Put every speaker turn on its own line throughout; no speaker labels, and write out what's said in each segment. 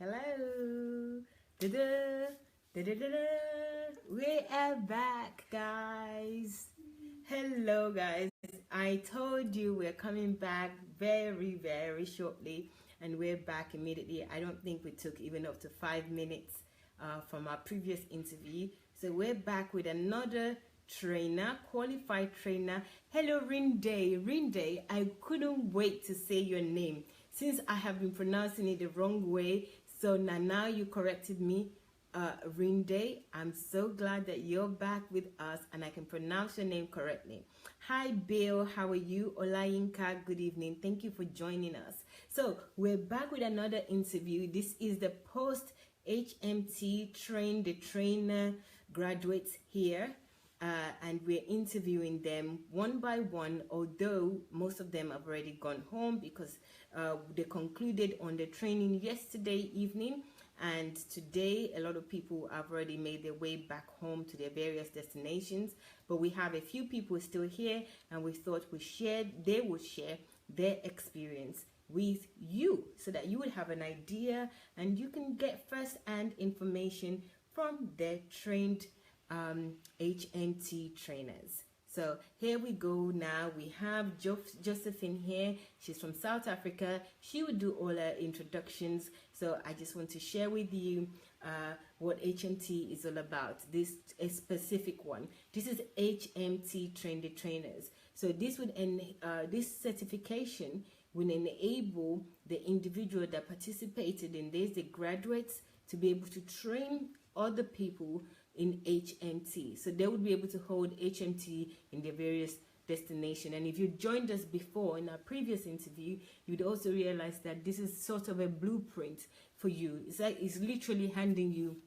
Hello. Da-da. Da-da-da-da. We are back, guys. Hello, guys. I told you we're coming back very, very shortly, and we're back immediately. I don't think we took even up to 5 minutes from our previous interview. So we're back with another trainer, qualified trainer. Hello, Rinde. Rinde, I couldn't wait to say your name since I have been pronouncing it the wrong way. So now you corrected me. Rinde, I'm so glad that you're back with us and I can pronounce your name correctly. Hi, Bill. How are you? Olayinka, good evening. Thank you for joining us. So we're back with another interview. This is the post HMT train the trainer graduates here. And we're interviewing them one by one, although most of them have already gone home because they concluded on the training yesterday evening, and today a lot of people have already made their way back home to their various destinations. But we have a few people still here, and we thought they would share their experience with you so that you would have an idea and you can get first-hand information from their trained HMT trainers. So here we go now. We have Josephine here. She's from South Africa. She will do all her introductions. So I just want to share with you what HMT is all about. This a specific one. This is HMT Train the Trainers. So this would this certification will enable the individual that participated in this, the graduates, to be able to train other people in HMT. So they would be able to hold HMT in their various destinations. And if you joined us before in our previous interview, you'd also realize that this is sort of a blueprint for you. It's like it's literally handing you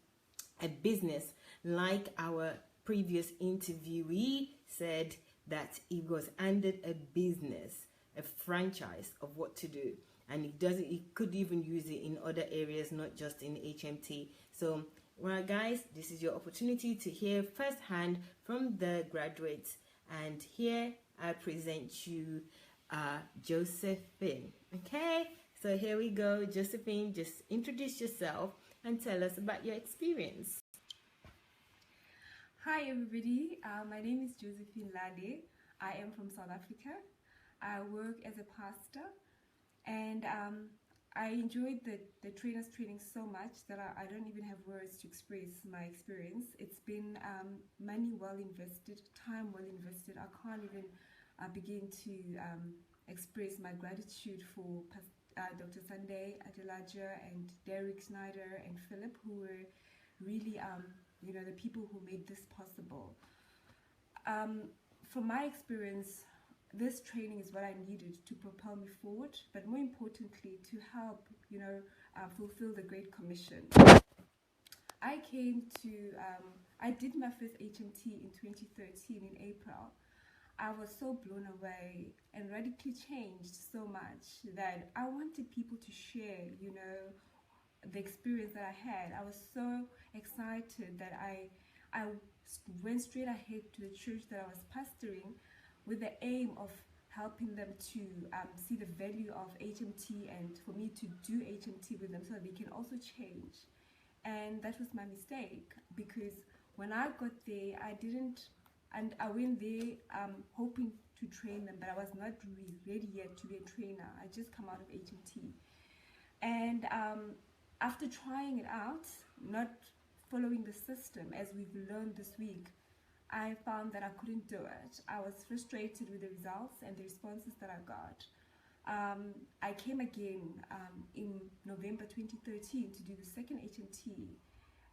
a business, like our previous interviewee said that he was handed a business, a franchise of what to do. And it could even use it in other areas, not just in HMT. So well, guys, this is your opportunity to hear firsthand from the graduates. And here I present you Josephine. Okay, so here we go. Josephine, just introduce yourself and tell us about your experience.
Hi everybody, my name is Josephine Llale. I am from South Africa. I work as a pastor, and I enjoyed the trainers training so much that I don't even have words to express my experience. It's been money well invested, time well invested. I can't even begin to express my gratitude for Dr. Sunday, Adelaja, and Derek Snyder, and Philip, who were really the people who made this possible. From my experience, this training is what I needed to propel me forward, but more importantly, to help, fulfill the Great Commission. I did my first HMT in 2013 in April. I was so blown away and radically changed so much that I wanted people to share, the experience that I had. I was so excited that I went straight ahead to the church that I was pastoring, with the aim of helping them to see the value of HMT and for me to do HMT with them so that they can also change. And that was my mistake, because when I got there, I went there hoping to train them, but I was not really ready yet to be a trainer. I just come out of HMT. And after trying it out, not following the system as we've learned this week, I found that I couldn't do it. I was frustrated with the results and the responses that I got. I came again in November 2013 to do the second HMT,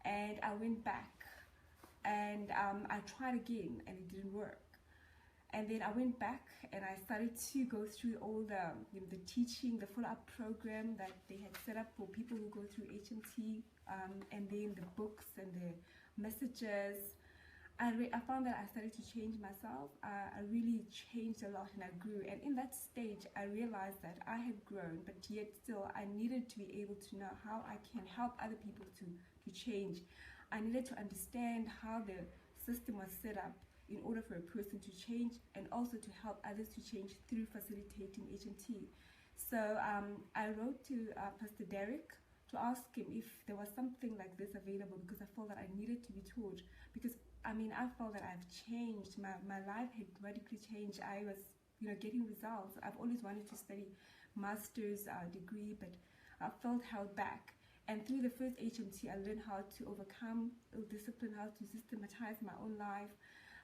and I went back and I tried again and it didn't work. And then I went back and I started to go through all the teaching, the follow-up program that they had set up for people who go through HMT, and then the books and the messages. I found that I started to change myself. I really changed a lot and I grew. And in that stage, I realized that I had grown, but yet still I needed to be able to know how I can help other people to change. I needed to understand how the system was set up in order for a person to change, and also to help others to change through facilitating HMT. So I wrote to Pastor Derek, to ask him if there was something like this available, because I felt that I needed to be taught. Because I mean, I felt that I've changed. My life had radically changed. I was, getting results. I've always wanted to study master's degree, but I felt held back. And through the first HMT, I learned how to overcome ill discipline, how to systematize my own life.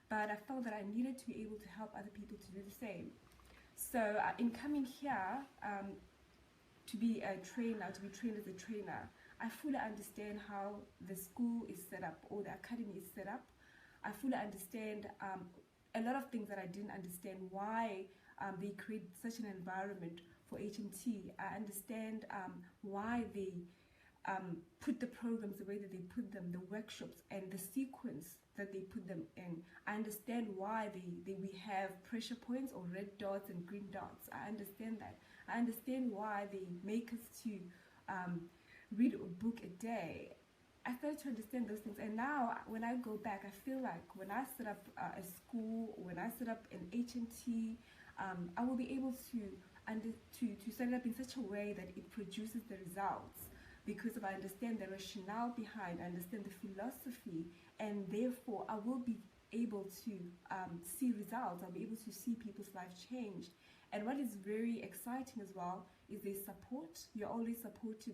But I felt that I needed to be able to help other people to do the same. So in coming here, to be a trainer, to be trained as a trainer, I fully understand how the school is set up, or the academy is set up. I fully understand a lot of things that I didn't understand, why they create such an environment for HMT. I understand why they put the programs the way that they put them, the workshops and the sequence that they put them in. I understand why we have pressure points, or red dots and green dots. I understand that. I understand why they make us to read a book a day. I started to understand those things, and now when I go back, I feel like when I set up a school, when I set up an HMT, I will be able to set it up in such a way that it produces the results, because I understand the rationale behind, I understand the philosophy, and therefore I will be able to see results. I'll be able to see people's lives change. And what is very exciting as well is there's support. You're always supported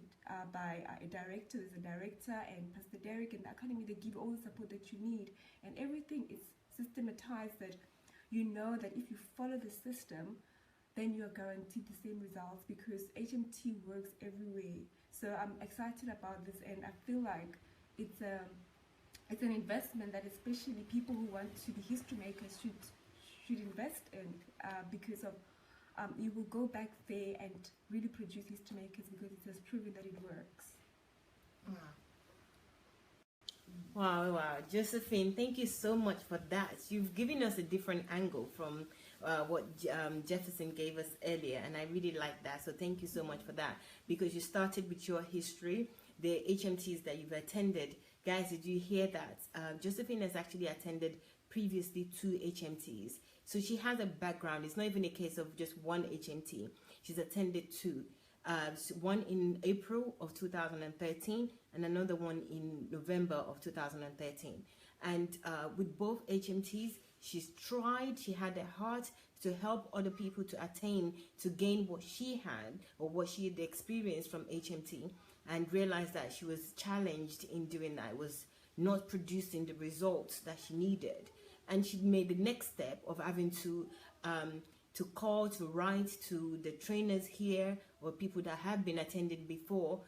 by a director. There's a director and Pastor Derek and the academy. They give all the support that you need, and everything is systematized, that you know that if you follow the system, then you are guaranteed the same results, because HMT works everywhere. So I'm excited about this, and I feel like it's an investment that especially people who want to be history makers should invest in, because of you will go back there and really produce history makers, because it has proven that it works.
Wow. Josephine, thank you so much for that. You've given us a different angle from what Jefferson gave us earlier, and I really like that. So thank you so much for that, because you started with your history, the HMTs that you've attended. Guys, did you hear that? Josephine has actually attended previously 2 HMTs. So she has a background. It's not even a case of just one HMT. She's attended 2. One in April of 2013 and another one in November of 2013. And with both HMTs, she's tried, she had a heart to help other people to attain, to gain what she had or what she had experienced from HMT, and realized that she was challenged in doing that. It was not producing the results that she needed. And she made the next step of having to call, to write to the trainers here, or people that have been attended before,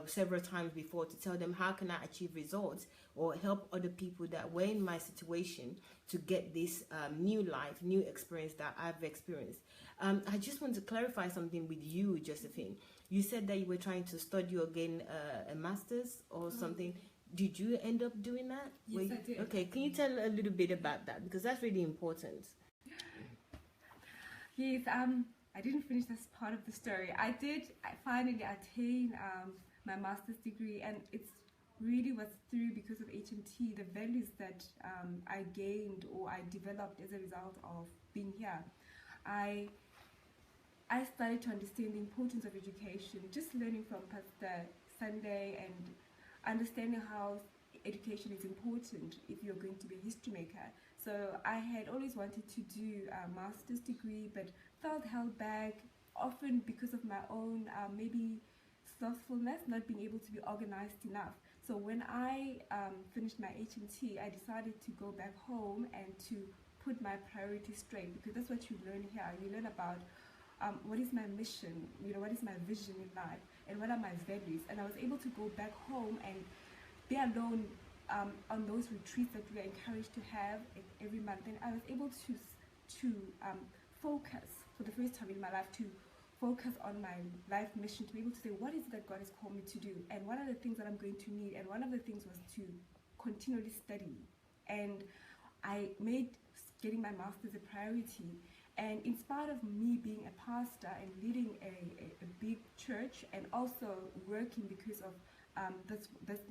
several times before, to tell them how can I achieve results, or help other people that were in my situation to get this new life, new experience that I've experienced. I just want to clarify something with you, Josephine. You said that you were trying to study again a master's or something. Did you end up doing that?
Yes, I did.
Okay, can you tell a little bit about that? Because that's really important.
Yes, I didn't finish this part of the story. I finally attain my master's degree, and it's really was through, because of HMT, the values that I gained or I developed as a result of being here. I started to understand the importance of education, just learning from Pastor Sunday and understanding how education is important if you're going to be a history maker. So I had always wanted to do a master's degree, but felt held back, often because of my own maybe slothfulness, not being able to be organized enough. So when I finished my HMT, I decided to go back home and to put my priorities straight, because that's what you learn here. You learn about what is my mission, what is my vision in life, and what are my values. And I was able to go back home and be alone on those retreats that we are encouraged to have every month. And I was able to focus for the first time in my life, to focus on my life mission, to be able to say, what is it that God has called me to do, and what are the things that I'm going to need. And one of the things was to continually study, and I made getting my master's a priority. And in spite of me being a pastor and leading a big church, and also working, because of that's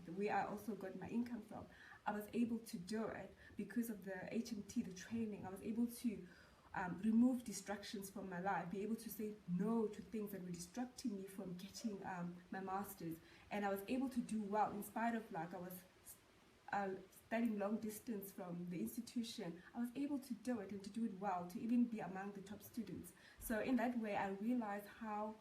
the way I also got my income from, I was able to do it because of the HMT, the training. I was able to remove distractions from my life, be able to say no to things that were distracting me from getting my master's. And I was able to do well in spite of, like, I was studying long distance from the institution. I was able to do it and to do it well, to even be among the top students. So in that way, I realized how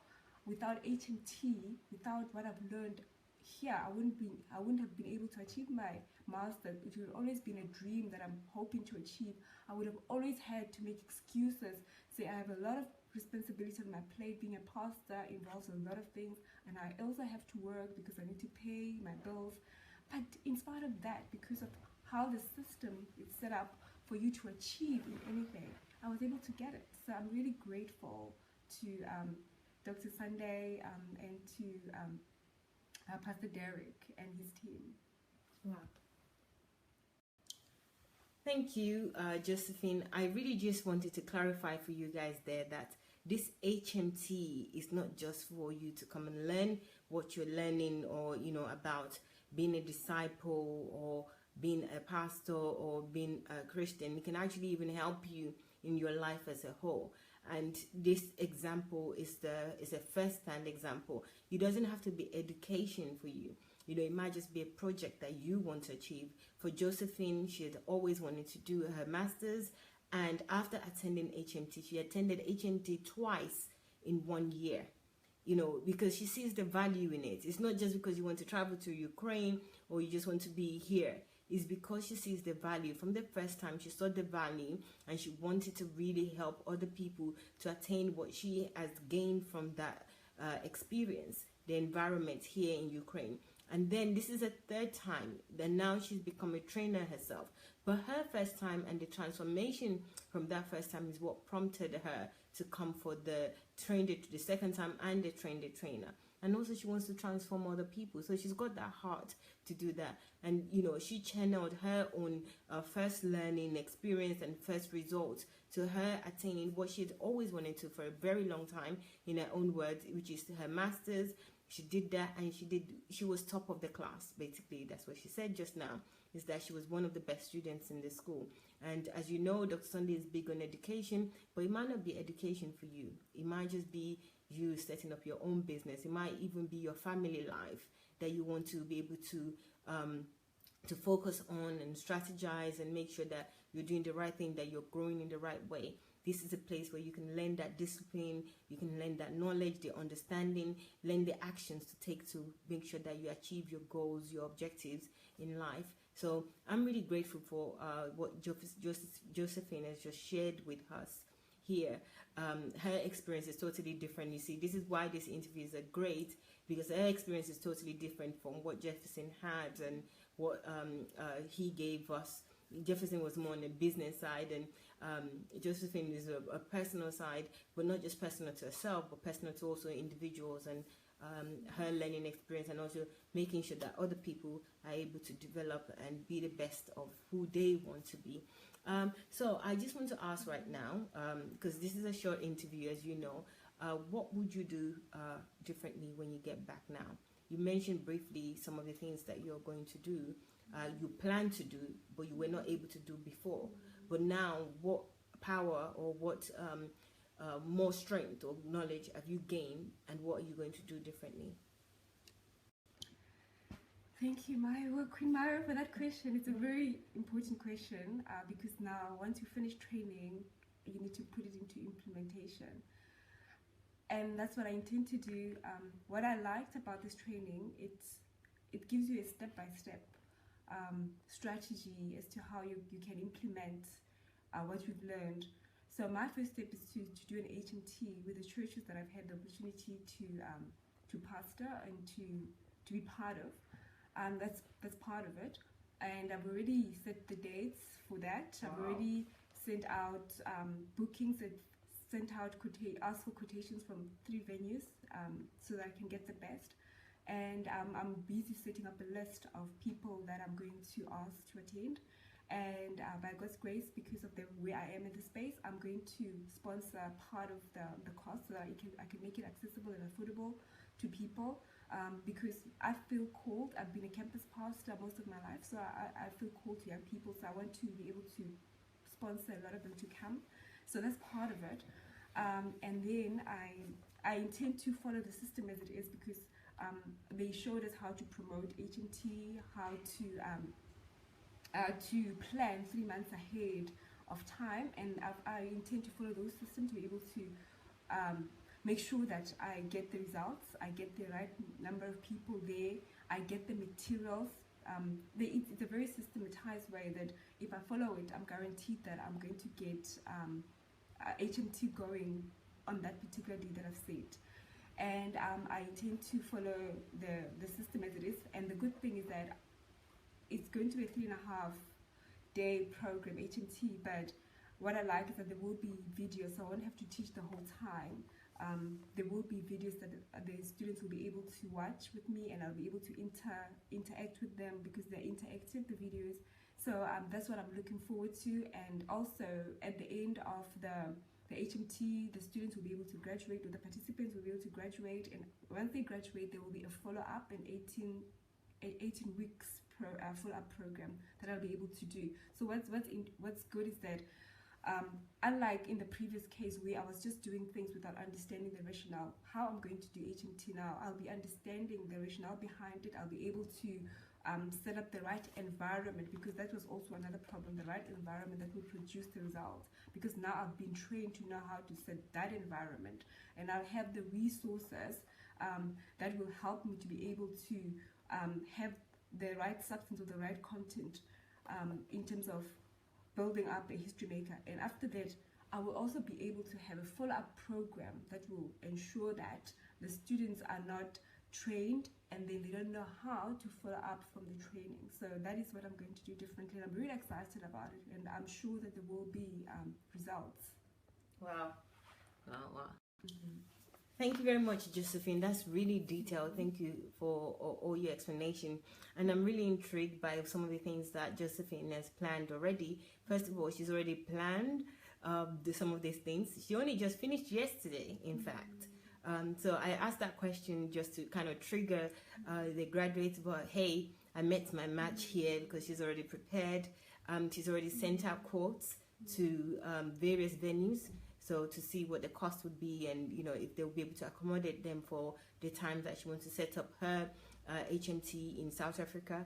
without HMT, without what I've learned here, I wouldn't have been able to achieve my master's. It would have always been a dream that I'm hoping to achieve. I would have always had to make excuses, say I have a lot of responsibility on my plate. Being a pastor involves a lot of things, and I also have to work because I need to pay my bills. But in spite of that, because of how the system is set up for you to achieve in anything, I was able to get it. So I'm really grateful to Dr. Sunday and to Pastor Derek and his team.
Wow. Thank you, Josephine. I really just wanted to clarify for you guys there that this HMT is not just for you to come and learn what you're learning, or about being a disciple or being a pastor or being a Christian. It can actually even help you in your life as a whole. And this example is a first-hand example. It doesn't have to be education for you. It might just be a project that you want to achieve. For Josephine, she had always wanted to do her master's, and after attending HMT, she attended HMT twice in 1 year. Because she sees the value in it. It's not just because you want to travel to Ukraine or you just want to be here. It's because she sees the value. From the first time, she saw the value, and she wanted to really help other people to attain what she has gained from that experience, the environment here in Ukraine. And then this is a third time that now she's become a trainer herself. But her first time and the transformation from that first time is what prompted her to come for the second time and the trainer. And also she wants to transform other people. So she's got that heart to do that. And, she channeled her own first learning experience and first results to her attaining what she'd always wanted to for a very long time, in her own words, which is her master's. She did that, and she was top of the class, basically. That's what she said just now, is that she was one of the best students in the school. And as you know, Dr. Sunday is big on education, but it might not be education for you. It might just be you setting up your own business. It might even be your family life that you want to be able to focus on and strategize and make sure that you're doing the right thing, that you're growing in the right way. This is a place where you can learn that discipline, you can learn that knowledge, the understanding, learn the actions to take to make sure that you achieve your goals, your objectives in life. So I'm really grateful for what Josephine has just shared with us here. Her experience is totally different. You see, this is why these interviews are great, because her experience is totally different from what Jefferson had and what he gave us. Jefferson was more on the business side, and Josephine is a personal side, but not just personal to herself, but personal to also individuals, and her learning experience, and also making sure that other people are able to develop and be the best of who they want to be. So I just want to ask right now, because this is a short interview, as you know, what would you do differently when you get back now? You mentioned briefly some of the things that you're going to do, you plan to do, but you were not able to do before. But now, what power or what more strength or knowledge have you gained, and what are you going to do differently?
Thank you, Queen Myra, for that question. It's a very important question because now, once you finish training, you need to put it into implementation. And that's what I intend to do. What I liked about this training, it gives you a step-by-step strategy as to how you can implement what you've learned. So my first step is to do an HMT with the churches that I've had the opportunity to pastor and to be part of. That's part of it. And I've already set the dates for that. Wow. I've already sent out bookings and asked for quotations from 3 venues so that I can get the best. And I'm busy setting up a list of people that I'm going to ask to attend. And by God's grace, because of where I am in the space, I'm going to sponsor part of the cost so that I can make it accessible and affordable to people. Because I feel called. I've been a campus pastor most of my life, so I feel called to young people. So I want to be able to sponsor a lot of them to come. So that's part of it. And then I intend to follow the system as it is, because they showed us how to promote HMT, how to plan 3 months ahead of time, and I intend to follow those systems to be able to make sure that I get the results, I get the right number of people there, I get the materials. It's a very systematized way that if I follow it, I'm guaranteed that I'm going to get HMT going on that particular day that I've said. And I intend to follow the system as it is. And the good thing is that it's going to be a 3.5-day program, HMT, but what I like is that there will be videos, so I won't have to teach the whole time. There will be videos that the students will be able to watch with me, and I'll be able to interact with them because they're interactive, the videos. So that's what I'm looking forward to. And also at the end of the HMT, the students will be able to graduate, or the participants will be able to graduate, and once they graduate, there will be a follow-up in 18 weeks follow-up program that I'll be able to do. So what's good is that unlike in the previous case where I was just doing things without understanding the rationale, how I'm going to do HMT now, I'll be understanding the rationale behind it. I'll be able to set up the right environment, because that was also another problem, the right environment that will produce the results. Because now I've been trained to know how to set that environment, and I'll have the resources that will help me to be able to have the right substance or the right content in terms of building up a history maker. And after that, I will also be able to have a follow-up program that will ensure that the students are not trained and then they don't know how to follow up from the training. So that is what I'm going to do differently, and I'm really excited about it, and I'm sure that there will be results.
Wow. Mm-hmm. Thank you very much, Josephine. That's really detailed. Thank you for all your explanation. And I'm really intrigued by some of the things that Josephine has planned already. First of all, she's already planned some of these things. She only just finished yesterday, in fact. So I asked that question just to kind of trigger the graduates, but hey, I met my match here, because she's already prepared. She's already sent out quotes to various venues, so to see what the cost would be, and if they'll be able to accommodate them for the time that she wants to set up her HMT in South Africa.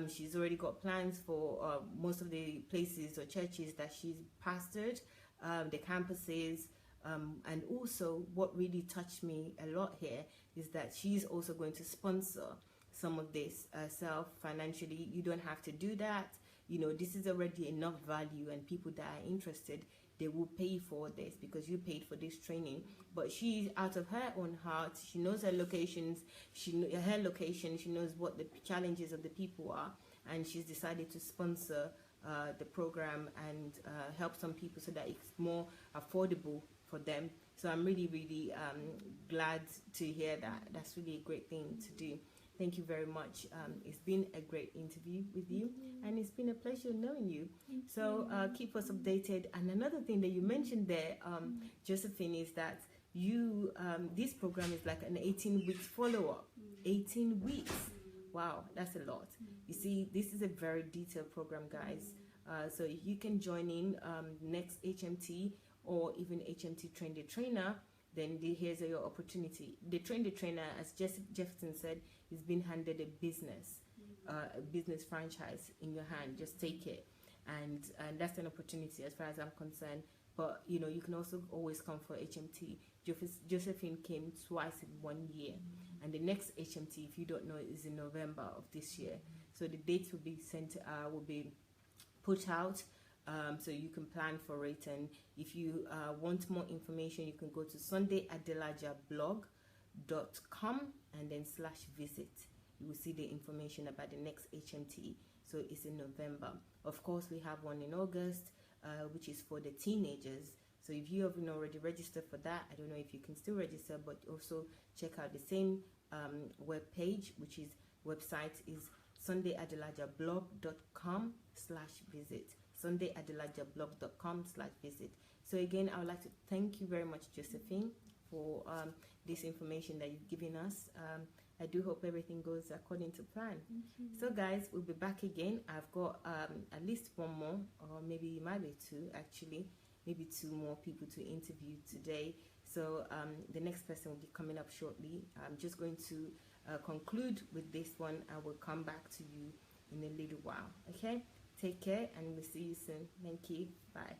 She's already got plans for most of the places or churches that she's pastored, the campuses, and also what really touched me a lot here is that she's also going to sponsor some of this herself financially. You don't have to do that. This is already enough value, and people that are interested, they will pay for this because you paid for this training. But she's out of her own heart. She knows her locations. She knows what the challenges of the people are, and she's decided to sponsor the program and help some people so that it's more affordable for them. So I'm really, really glad to hear that. That's really a great thing to do. Thank you very much. It's been a great interview with you, and it's been a pleasure knowing you. So keep us updated. And another thing that you mentioned there, Josephine, is that you this program is like an 18 weeks follow-up. 18 weeks. Wow, that's a lot. You see, this is a very detailed program, guys. So if you can join in next HMT or even HMT Train the Trainer, then here's your opportunity. The Train the Trainer, as Jefferson said, is being handed a business franchise in your hand. Just take it, and that's an opportunity as far as I'm concerned. But you can also always come for HMT. Josephine came twice in 1 year, and the next HMT, if you don't know, is in November of this year. So the dates will be will be put out. So you can plan for it, and if you want more information, you can go to sundayadelajablog.com and then /visit. You will see the information about the next HMT. So it's in November. Of course, we have one in August, which is for the teenagers. So if you haven't already registered for that, I don't know if you can still register, but also check out the same web page, which is website is sundayadelajablog.com/visit. sundayadelajablog.com/visit. So again, I would like to thank you very much, Josephine, for this information that you've given us. I do hope everything goes according to plan. So guys, we'll be back again. I've got at least one more, or maybe it might be two actually, maybe 2 more people to interview today. So the next person will be coming up shortly. I'm just going to conclude with this one. I will come back to you in a little while. Okay, take care, and we'll see you soon. Thank you. Bye.